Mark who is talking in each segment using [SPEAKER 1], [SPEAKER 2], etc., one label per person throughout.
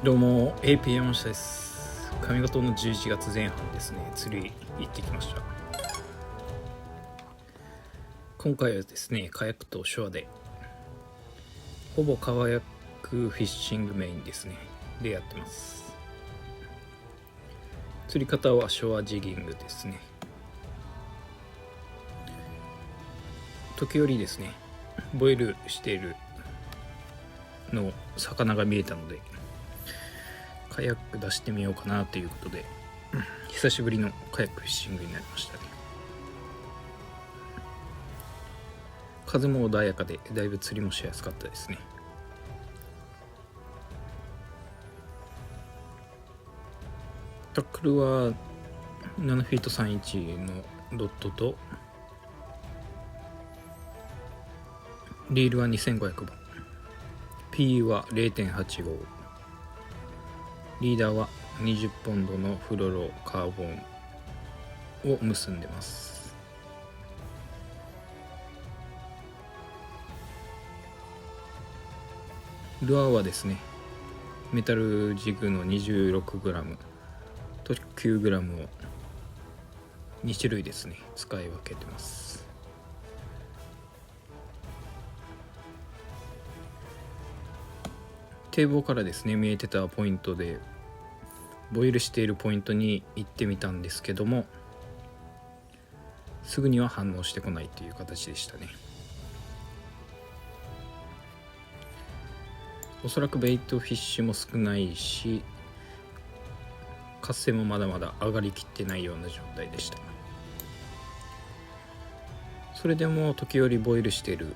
[SPEAKER 1] どうも AP 山下です。上方の11月前半ですね、釣り行ってきました。今回はですね、カヤックとショアでほぼカヤックフィッシングメインですねでやってます。釣り方はショアジギングですね。時折ですねボイルしているの魚が見えたのでカヤック出してみようかなということで、久しぶりのカヤックフィッシングになりましたね。風も穏やかでだいぶ釣りもしやすかったですね。タックルは7フィート3インチのドットとリールは2500本、 P は 0.85、 リーダーは20ポンドのフロロカーボンを結んでます。ルアーはですねメタルジグの 26g と 9g を2種類ですね使い分けてます。堤防からですね見えてたポイントでボイルしているポイントに行ってみたんですけども、すぐには反応してこないという形でしたね。おそらくベイトフィッシュも少ないし活性もまだまだ上がりきってないような状態でした。それでも時折ボイルしている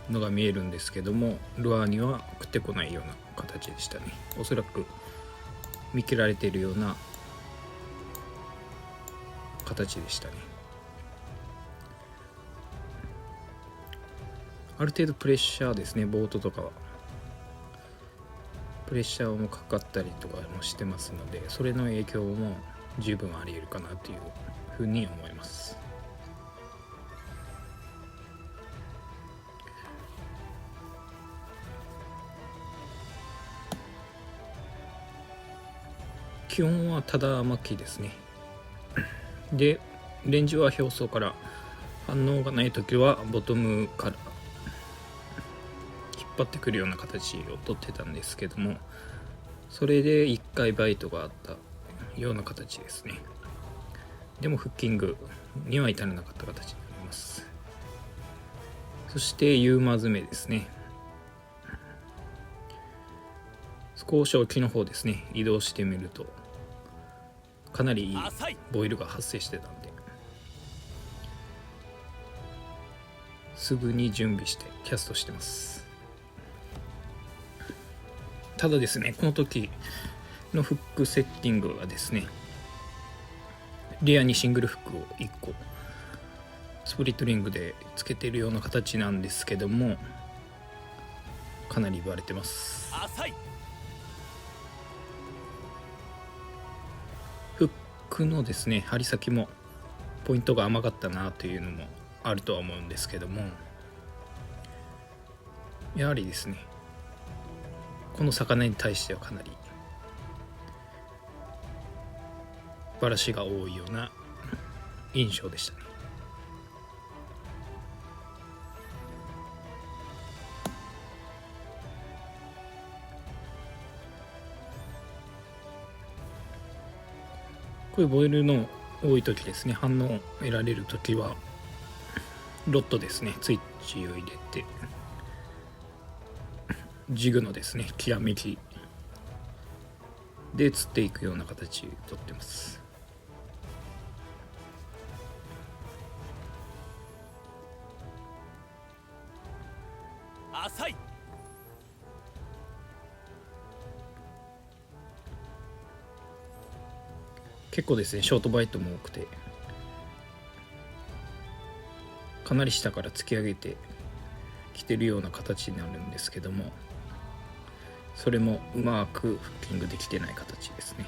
[SPEAKER 1] のが見えるんですけども、ルアーには食ってこないような形でしたね。おそらく見切られているような形でしたね。ある程度プレッシャーですね、ボートとかはプレッシャーもかかったりとかもしてますので、それの影響も十分あり得るかなというふうに思います。基本はただ巻きですね。でレンジは表層から反応がない時はボトムから引っ張ってくるような形をとってたんですけども、それで1回バイトがあったような形ですね。でもフッキングには至らなかった形になります。そしてユーマ詰めですね。少し沖の方ですね移動してみるとかなりいいボイルが発生してたんですぐに準備してキャストしてます。ただですねこの時のフックセッティングはですねリアにシングルフックを1個スプリットリングでつけているような形なんですけども、かなり割れてます。フックのですね針先もポイントが甘かったなというのもあるとは思うんですけども、やはりですねこの魚に対してはかなりバラシが多いような印象でしたね。こういうボイルの多い時ですね、反応を得られる時はロッドですねスイッチを入れてジグのですねきらめきで釣っていくような形をとってます。
[SPEAKER 2] 浅い。
[SPEAKER 1] 結構ですねショートバイトも多くてかなり下から突き上げてきてるような形になるんですけども、それもうまくフッキングできてない形ですね。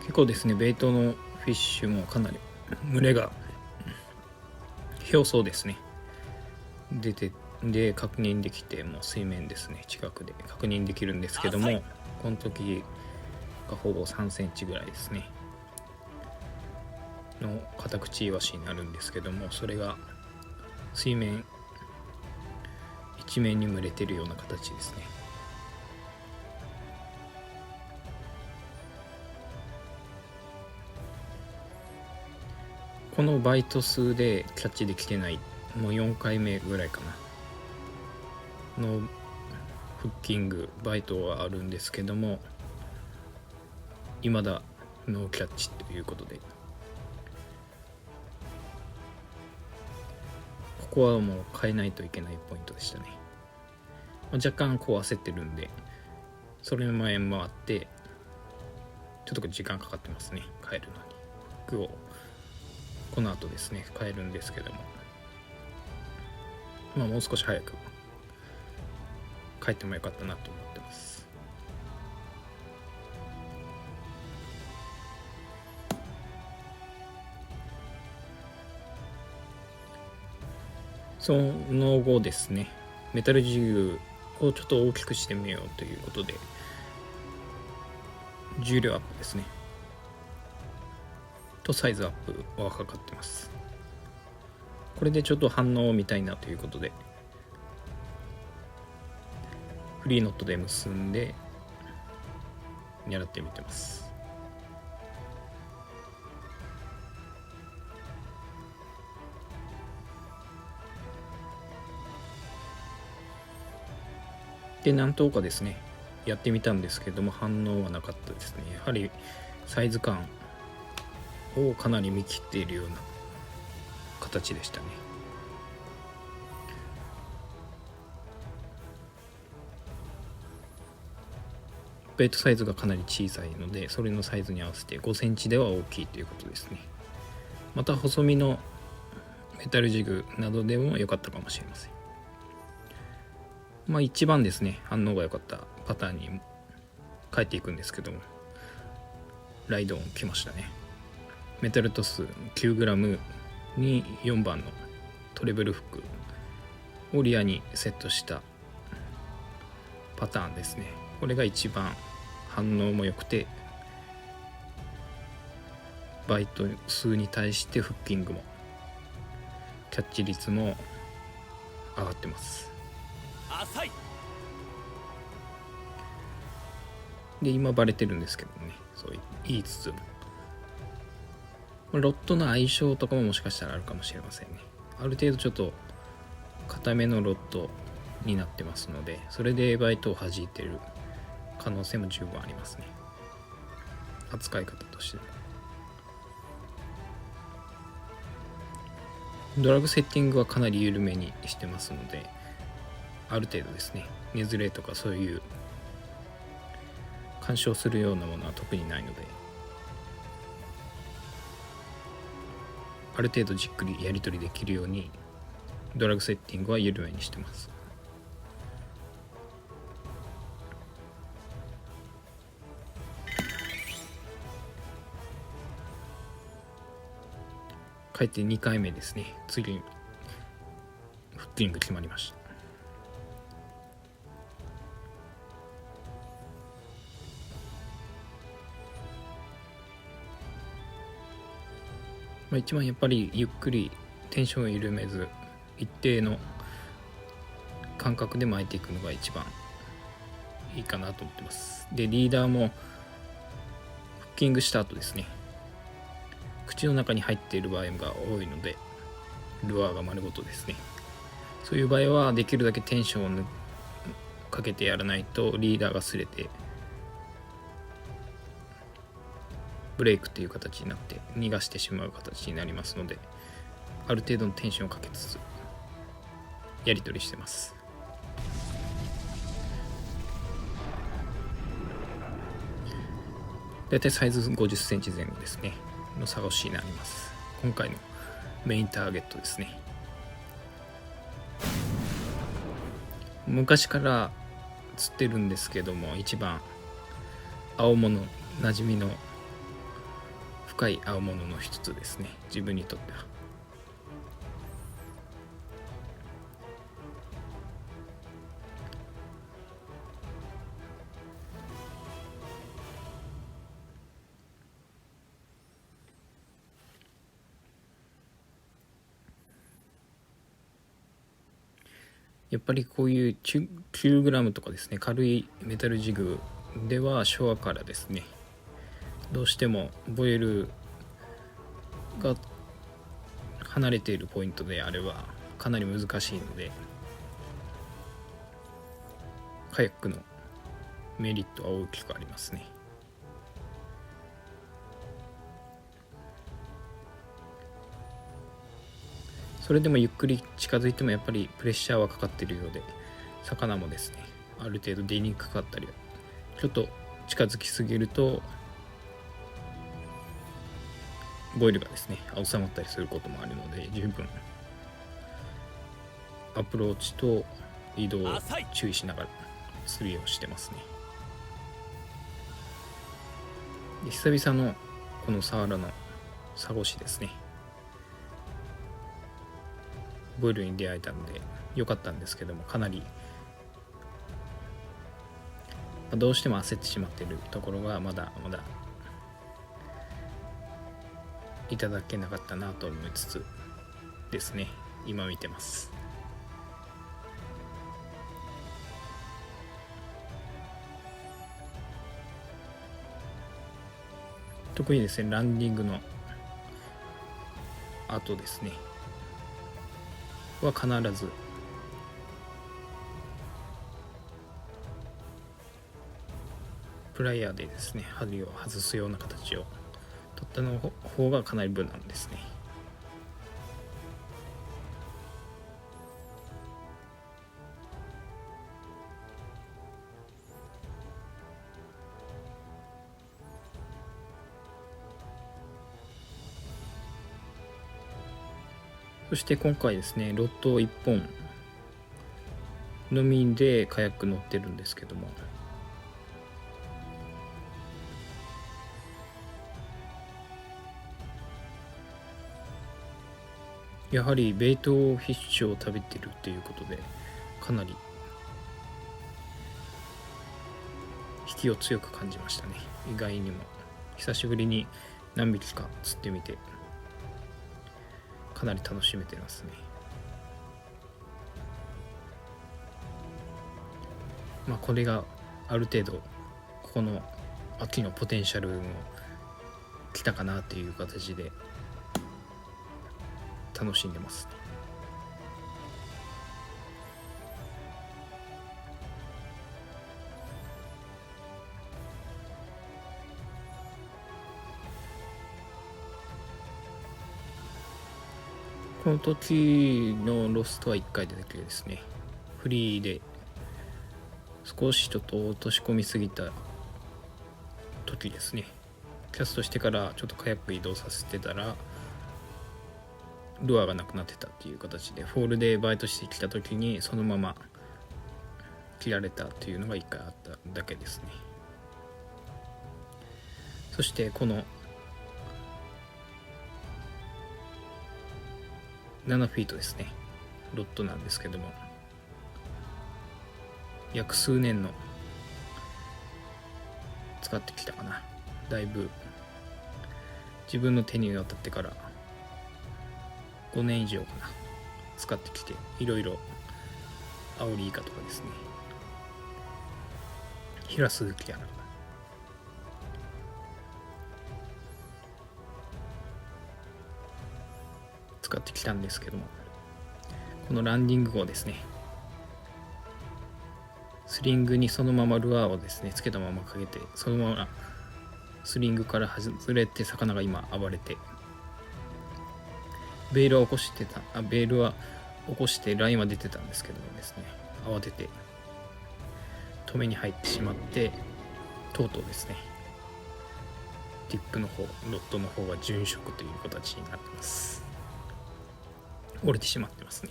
[SPEAKER 1] 結構ですねベイトのフフィッシュもかなり群れが表層ですね出てで確認できて、もう水面ですね近くで確認できるんですけども、この時がほぼ3センチぐらいですねのカタクチイワシになるんですけども、それが水面一面に群れてるような形ですね。このバイト数でキャッチできてない、もう4回目ぐらいかなのフッキングバイトはあるんですけども、未だノーキャッチということで、ここはもう変えないといけないポイントでしたね。若干こう焦ってるんで、それの前もあってちょっと時間かかってますね、変えるのに。フックをこの後ですね変えるんですけども、もう少し早く変えてもよかったなと思ってます。その後ですね、メタルジグをちょっと大きくしてみようということで、重量アップですねとサイズアップはかかってます。これでちょっと反応を見たいなということで、フリーノットで結んで狙ってみてます。で何頭かですねやってみたんですけども、反応はなかったですね。やはりサイズ感をかなり見切っているような形でしたね。ベイトサイズがかなり小さいので、それのサイズに合わせて5センチでは大きいということですね。また細身のメタルジグなどでも良かったかもしれません。一番ですね反応が良かったパターンに変えていくんですけども、ライドオン来ましたね。メタルトス 9g に4番のトレブルフックをリアにセットしたパターンですね。これが一番反応も良くて、バイト数に対してフッキングもキャッチ率も上がってます。で今バレてるんですけどね、そう言いつつもロットの相性とかももしかしたらあるかもしれませんね。ある程度ちょっと硬めのロットになってますので、それでバイトを弾いてる可能性も十分ありますね、扱い方としても。ドラグセッティングはかなり緩めにしてますので、ある程度ですねねずれとかそういう干渉するようなものは特にないので、ある程度じっくりやり取りできるようにドラグセッティングは緩めにしてます。帰って2回目ですね、次にフッキング決まりました。一番やっぱりゆっくりテンションを緩めず一定の感覚で巻いていくのが一番いいかなと思ってます。でリーダーもフッキングした後ですね、口の中に入っている場合が多いので、ルアーが丸ごとですね、そういう場合はできるだけテンションをかけてやらないとリーダーが擦れてブレイクっていう形になって逃がしてしまう形になりますので、ある程度のテンションをかけつつやり取りしてます。だいたいサイズ50センチ前後ですねのサゴシになります。今回のメインターゲットですね。昔から釣ってるんですけども、一番青物馴染みの深い青物の一つですね、自分にとっては。やっぱりこういう9グラムとかですね、軽いメタルジグでは昭和からですね、どうしてもボイルが離れているポイントであればかなり難しいので、カヤックのメリットは大きくありますね。それでもゆっくり近づいてもやっぱりプレッシャーはかかっているようで、魚もですねある程度出にくかったり、ちょっと近づきすぎるとボイルがですね収まったりすることもあるので、十分アプローチと移動を注意しながら釣りをしてますね。で久々のこのサワラのサゴシですね、ボイルに出会えたので良かったんですけども、かなりどうしても焦ってしまっているところがまだまだいただけなかったなと思いつつですね、今見てます。特にですねランディングの後ですねは必ずプライヤーでですね針を外すような形を取ったの方がかなり無難ですね。そして今回ですねロッド1本のみでカヤック乗ってるんですけども、やはりベイトフィッシュを食べてるっていうことでかなり引きを強く感じましたね。意外にも久しぶりに何匹か釣ってみてかなり楽しめてますね。これがある程度ここの秋のポテンシャルも来たかなっていう形で楽しんでますね。この時のロストは1回でだけですね。フリーで少しちょっと落とし込みすぎた時ですね。キャストしてからちょっとカヤック移動させてたらルアーがなくなってたっていう形で、フォールでバイトしてきた時にそのまま切られたっていうのが1回あっただけですね。そしてこの7フィートですねロッドなんですけども、約数年の使ってきたかな。だいぶ自分の手に渡ってから5年以上かな使ってきて、いろいろアオリイカとかですね、ヒラスズキやら使ってきたんですけども、このランディング後ですねスリングにそのままルアーをですねつけたままかけて、そのままスリングから外れて魚が今暴れて、ベールは起こしてたベールは起こしてラインは出てたんですけどもですね、慌てて止めに入ってしまって、とうとうですねティップの方ロッドの方が殉職という形になってます。折れてしまってますね。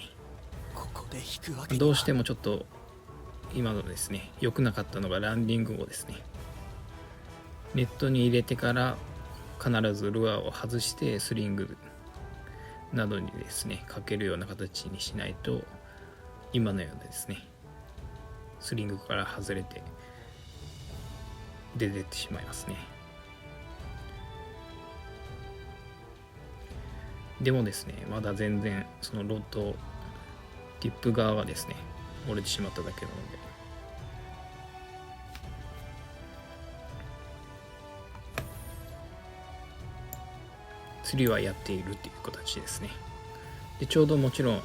[SPEAKER 2] ここで引くわけ
[SPEAKER 1] どうしてもちょっと今のですね良くなかったのがランディング後ですね、ネットに入れてから必ずルアーを外してスリングなどにですねかけるような形にしないと、今のようなですねスリングから外れて出てってしまいますね。でもですね、まだ全然そのロッドティップ側がですね折れてしまっただけなので、釣りはやっているっていう形ですね。でちょうどもちろん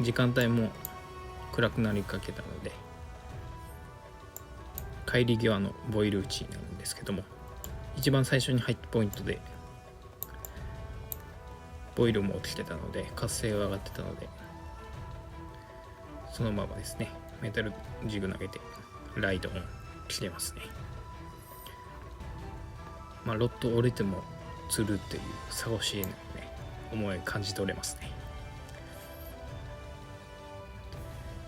[SPEAKER 1] 時間帯も暗くなりかけたので、帰り際のボイル打ちなんですけども、一番最初に入ったポイントでボイルも起きてたので活性が上がってたので、そのままですねメタルジグ投げてライドオンしてますね。ロッド折れても釣るっていうサゴシエのね思い感じ取れますね。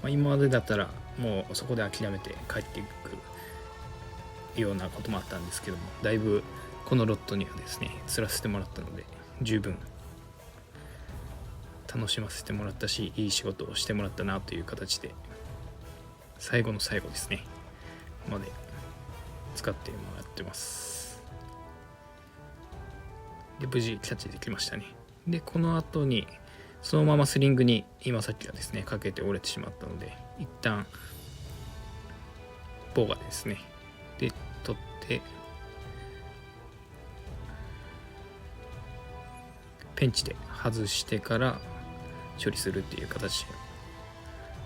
[SPEAKER 1] 今までだったらもうそこで諦めて帰っていくようなこともあったんですけども、だいぶこのロッドにはですね釣らせてもらったので、十分楽しませてもらったし、いい仕事をしてもらったなという形で、最後の最後ですねまで使ってもらってます。で無事キャッチできましたね。でこの後にそのままスリングに今さっきはですねかけて折れてしまったので、一旦ボガですねで取ってペンチで外してから処理するっていう形で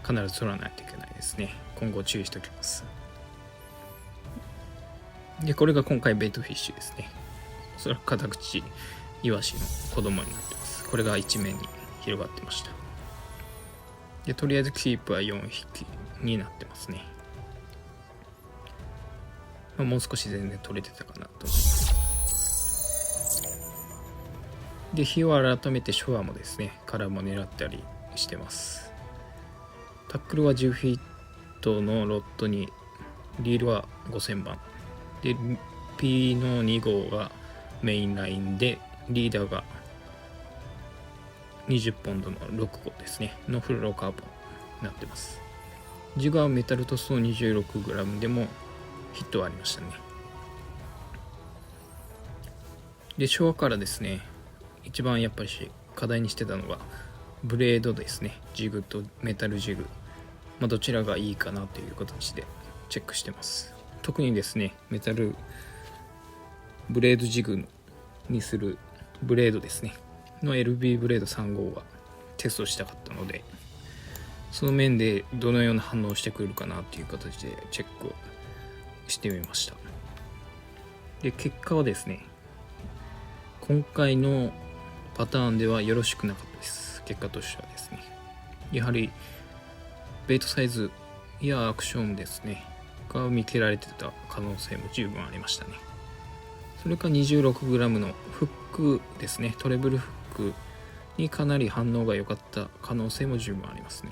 [SPEAKER 1] 必ず取らないといけないですね。今後注意しておきます。でこれが今回ベイトフィッシュですね。おそらくカタクチイワシの子供になってます。これが一面に広がってました。でとりあえずキープは4匹になってますね。もう少し全然取れてたかなと思います。で日を改めてショアもですねからも狙ったりしてます。タックルは10フィートのロッドにリールは5000番で P の2号がメインラインで、リーダーが20ポンドの6号ですねのフルローカーボンになってます。ジグはメタル塗装 26g でもヒットはありましたね。でショアからですね一番やっぱり課題にしてたのがブレードですね。ジグとメタルジグ、どちらがいいかなという形でチェックしてます。特にですねメタルブレードジグにするブレードですねの LB ブレード3号はテストしたかったので、その面でどのような反応をしてくるかなという形でチェックをしてみました。で結果はですね今回のパターンではよろしくなかったです。結果としてはですね、やはりベイトサイズやアクションですねが見切られてた可能性も十分ありましたね。それから 26g のフックですね、トレブルフックにかなり反応が良かった可能性も十分ありますね。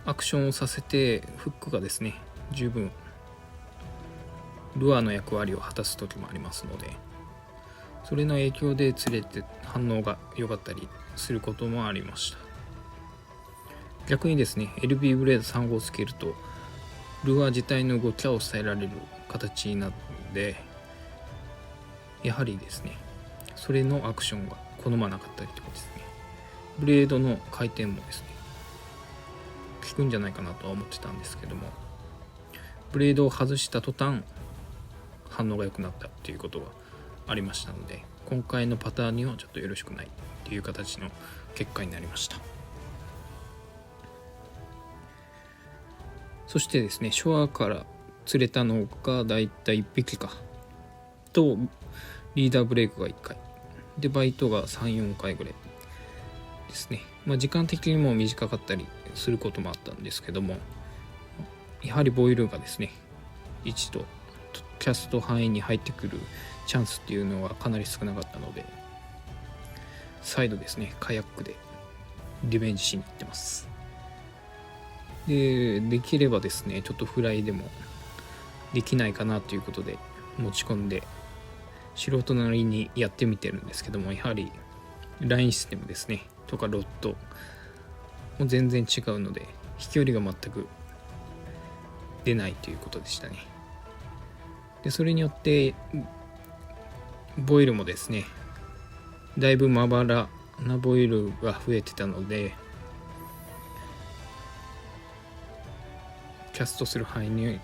[SPEAKER 1] アクションをさせてフックがですね十分ルアーの役割を果たす時もありますので、それの影響で釣れて反応が良かったりすることもありました。逆にですね LB ブレード3号をつけるとルアー自体の動きは抑えられる形になるので、やはりですねそれのアクションが好まなかったりとかですね、ブレードの回転もですね効くんじゃないかなとは思ってたんですけども、ブレードを外した途端反応が良くなったっていうことがありましたので、今回のパターンにはちょっとよろしくないっていう形の結果になりました。そしてですねショアから釣れたのがだいたい1匹かと、リーダーブレイクが1回でバイトが 3,4 回ぐらいですね。時間的にも短かったりすることもあったんですけども、やはりボイルがですね一度キャスト範囲に入ってくるチャンスっていうのはかなり少なかったので、再度ですねカヤックでリベンジしに行ってます。できればですねちょっとフライでもできないかなということで持ち込んで素人なりにやってみてるんですけども、やはりラインシステムですねとかロッドも全然違うので、飛距離が全く出ないということでしたね。でそれによってボイルもですね、だいぶまばらなボイルが増えてたので、キャストする範囲に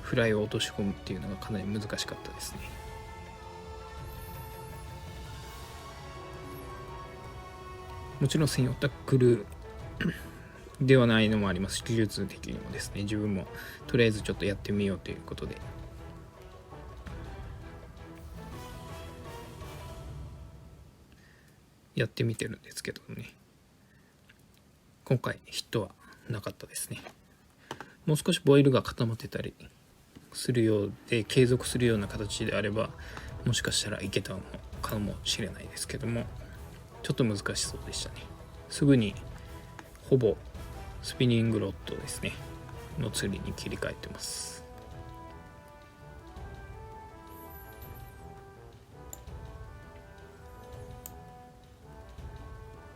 [SPEAKER 1] フライを落とし込むっていうのがかなり難しかったですね。もちろん専用タックルではないのもありますし、技術的にもですね、自分もとりあえずちょっとやってみようということでやってみてるんですけどね、今回ヒットはなかったですね。もう少しボイルが固まってたりするようで、継続するような形であればもしかしたらいけたのかもしれないですけども、ちょっと難しそうでしたね。すぐにほぼスピニングロッドですねの釣りに切り替えてます。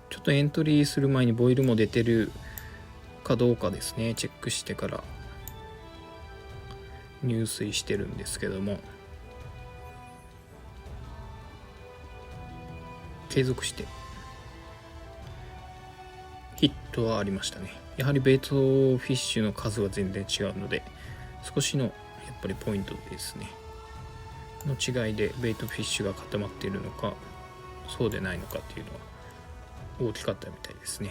[SPEAKER 1] ちょっとエントリーする前にボイルも出てるかどうかですね、チェックしてから入水してるんですけども、継続してヒットはありましたね。やはりベイトフィッシュの数は全然違うので、少しのやっぱりポイントですねの違いでベイトフィッシュが固まっているのかそうでないのかっていうのは大きかったみたいですね。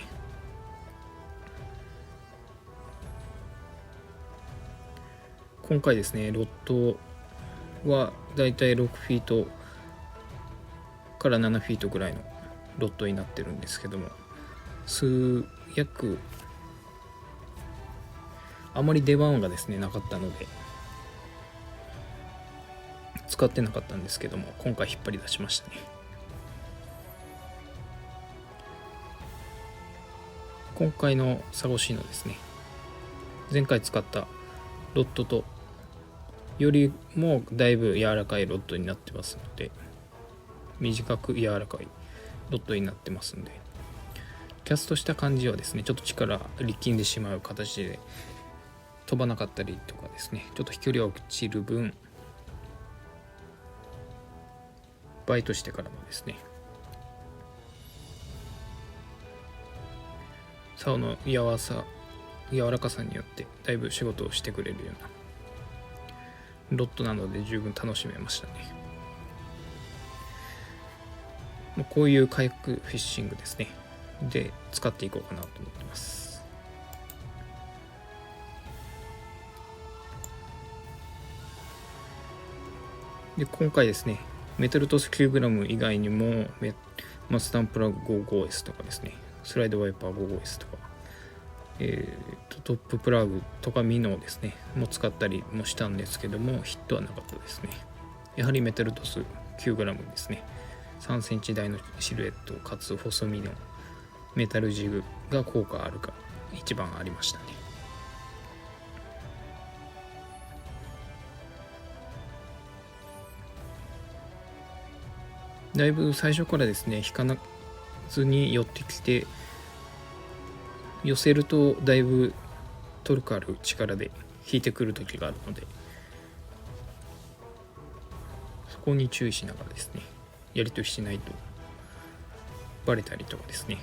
[SPEAKER 1] 今回ですね、ロッドはだいたい6フィートから7フィートぐらいのロッドになってるんですけども、約あまり出番がですねなかったので使ってなかったんですけども、今回引っ張り出しましたね。今回のサゴシーノですね、前回使ったロッドとよりもだいぶ柔らかいロッドになってますので、短く柔らかいロッドになってますんで、キャストした感じはですね、ちょっと力力んでしまう形で飛ばなかったりとかですね、ちょっと飛距離が落ちる分、バイトしてからのですね竿の柔らかさによってだいぶ仕事をしてくれるようなロッドなので十分楽しめましたね。こういうカヤックフィッシングですねで使っていこうかなと思ってます。で今回ですね、メタルトス 9g 以外にもスタンプラグ 55S とかですね、スライドワイパー 55S とか、トッププラグとかミノをですねも使ったりもしたんですけども、ヒットはなかったですね。やはりメタルトス 9g ですね、3センチ台のシルエットかつ細身のメタルジグが効果あるか一番ありましたね。だいぶ最初からですね引かなずに寄ってきて、寄せるとだいぶトルクある力で引いてくる時があるので、そこに注意しながらですねやりとりしないとバレたりとかですね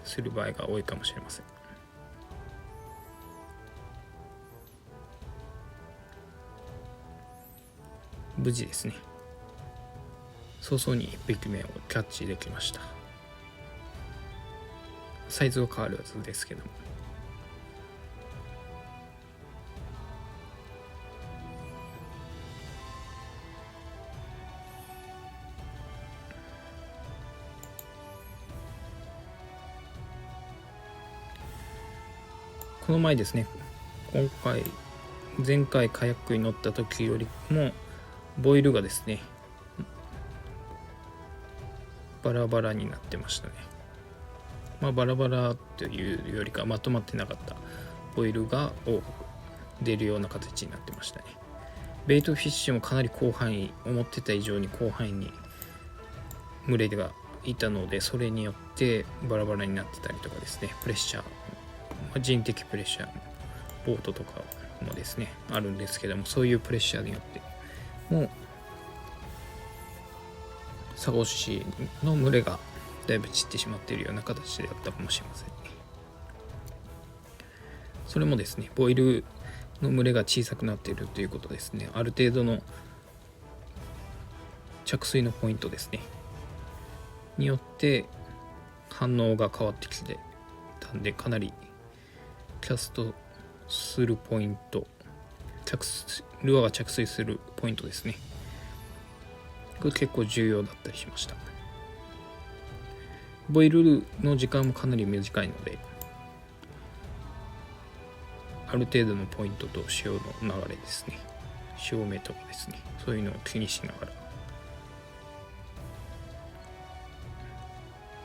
[SPEAKER 1] する場合が多いかもしれません。無事ですね早々に1匹目をキャッチできました。サイズは変わるはずですけども、この前ですね、前回カヤックに乗った時よりもボイルがですねバラバラになってましたね。バラバラというよりかまとまってなかったボイルが多く出るような形になってましたね。ベイトフィッシュもかなり広範囲、思ってた以上に広範囲に群れがいたので、それによってバラバラになってたりとかですね、プレッシャー、人的プレッシャー、ボートとかもですねあるんですけども、そういうプレッシャーによってもうサゴシの群れがだいぶ散ってしまっているような形であったかもしれませんね。それもですね、ボイルの群れが小さくなっているということですね。ある程度の着水のポイントですねによって反応が変わってきてたんで、かなりキャストするポイント、ルアーが着水するポイントですね、これ結構重要だったりしました。ボイルの時間もかなり短いので、ある程度のポイントと潮の流れですね、潮目とかですね、そういうのを気にしながら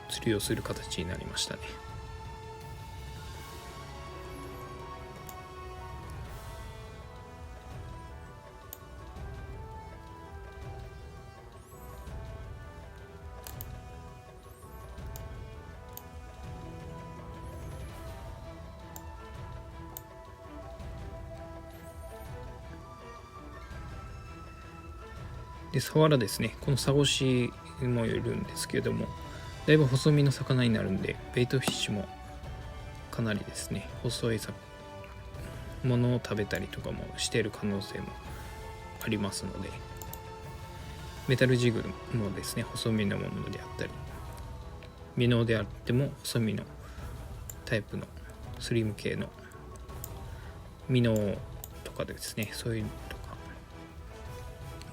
[SPEAKER 1] 釣りをする形になりましたね。で、サワラですね、このサゴシもいるんですけれども、だいぶ細身の魚になるんで、ベイトフィッシュもかなりですね細いものを食べたりとかもしている可能性もありますので、メタルジグもですね細身のものであったり、ミノであっても細身のタイプのスリム系のミノとかですね、そういうのとか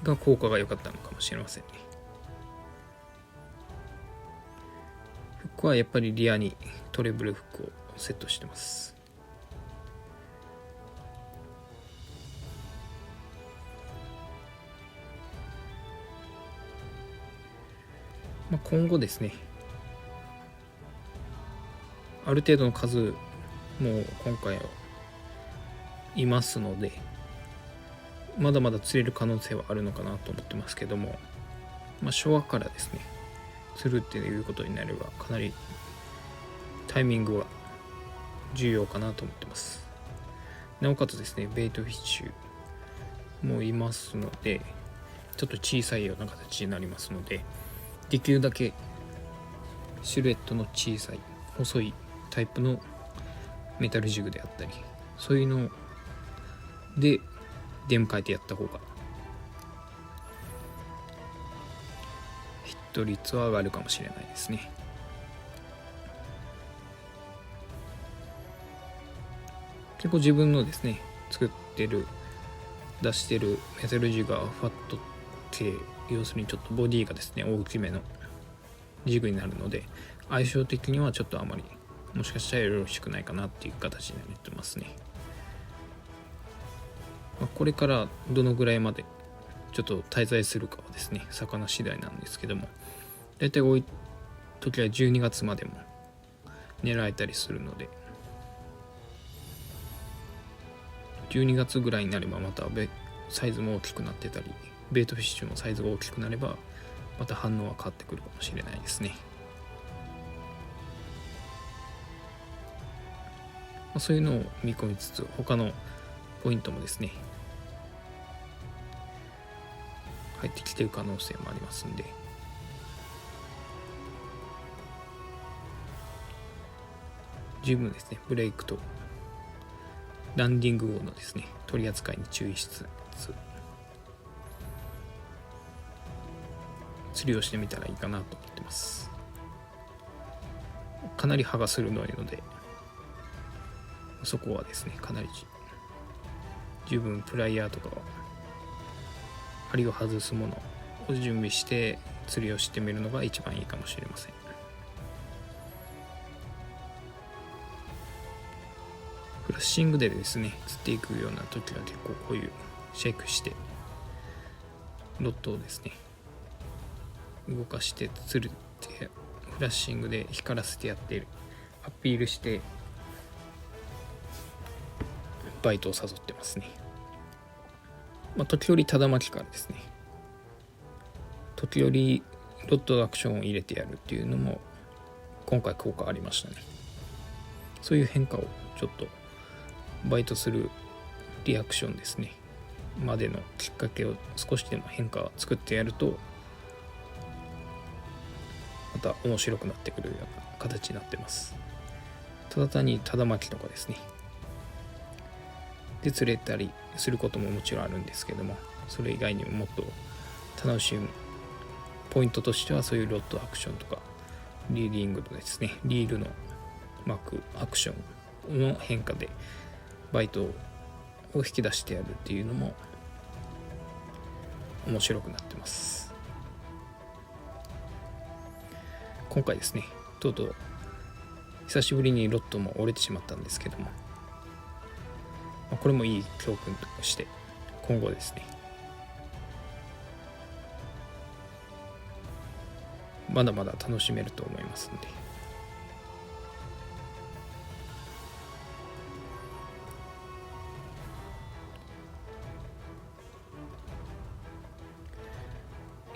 [SPEAKER 1] が効果が良かったのかもしれませんね。フックはやっぱりリアにトレブルフックをセットしてます。今後ですね、ある程度の数もう今回はいますので、まだまだ釣れる可能性はあるのかなと思ってますけども、昭和からですね釣るっていうことになればかなりタイミングは重要かなと思ってます。なおかつですね、ベイトフィッシュもいますので、ちょっと小さいような形になりますので、できるだけシルエットの小さい細いタイプのメタルジグであったり、そういうので出迎えてやった方がヒット率は上がるかもしれないですね。結構自分のですね出してるメタルジグがファット系、要するにちょっとボディがですね大きめのジグになるので、相性的にはちょっとあまりもしかしたらよろしくないかなっていう形になってますね。これからどのぐらいまでちょっと滞在するかはですね魚次第なんですけども、だいたい多い時は12月までも狙えたりするので、12月ぐらいになればまたサイズも大きくなってたり、ベイトフィッシュもサイズが大きくなればまた反応は変わってくるかもしれないですね。そういうのを見込みつつ、他のポイントもですね入ってきている可能性もありますんで、十分ですねブレイクとランディング後のですね取り扱いに注意しつつ釣りをしてみたらいいかなと思ってます。かなり刃が鋭いので、そこはですねかなり十分プライヤーとか針を外すものを準備して釣りをしてみるのが一番いいかもしれません。フラッシングでですね釣っていくような時は結構こういうシェイクしてロッドをですね動かして釣るってフラッシングで光らせてやっているアピールしてバイトを誘ってますね。時折ただ巻きからですね、時折ロットアクションを入れてやるっていうのも今回効果ありましたね。そういう変化をちょっとバイトするリアクションですねまでのきっかけを少しでも変化を作ってやるとまた面白くなってくるような形になってます。ただ単にただ巻きとかですねで釣れたりすることももちろんあるんですけども、それ以外にももっと楽しむポイントとしてはそういうロットアクションとかリーディングのですねリールの巻くアクションの変化でバイトを引き出してやるっていうのも面白くなってます。今回ですねとうとう久しぶりにロットも折れてしまったんですけども、これもいい教訓として今後ですねまだまだ楽しめると思いますの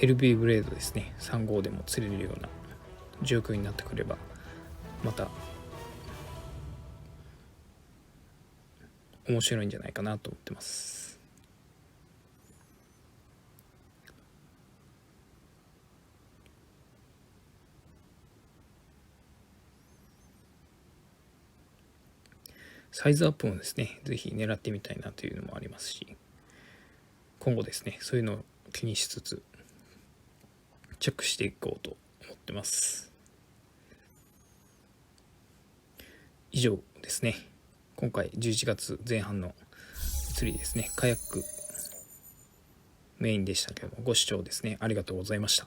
[SPEAKER 1] で、LB ブレードですね3号でも釣れるような状況になってくればまた面白いんじゃないかなと思ってます。サイズアップもですねぜひ狙ってみたいなというのもありますし、今後ですねそういうのを気にしつつチェックしていこうと思ってます。以上ですね、今回11月前半の釣りですねカヤックメインでしたけども、ご視聴ですねありがとうございました。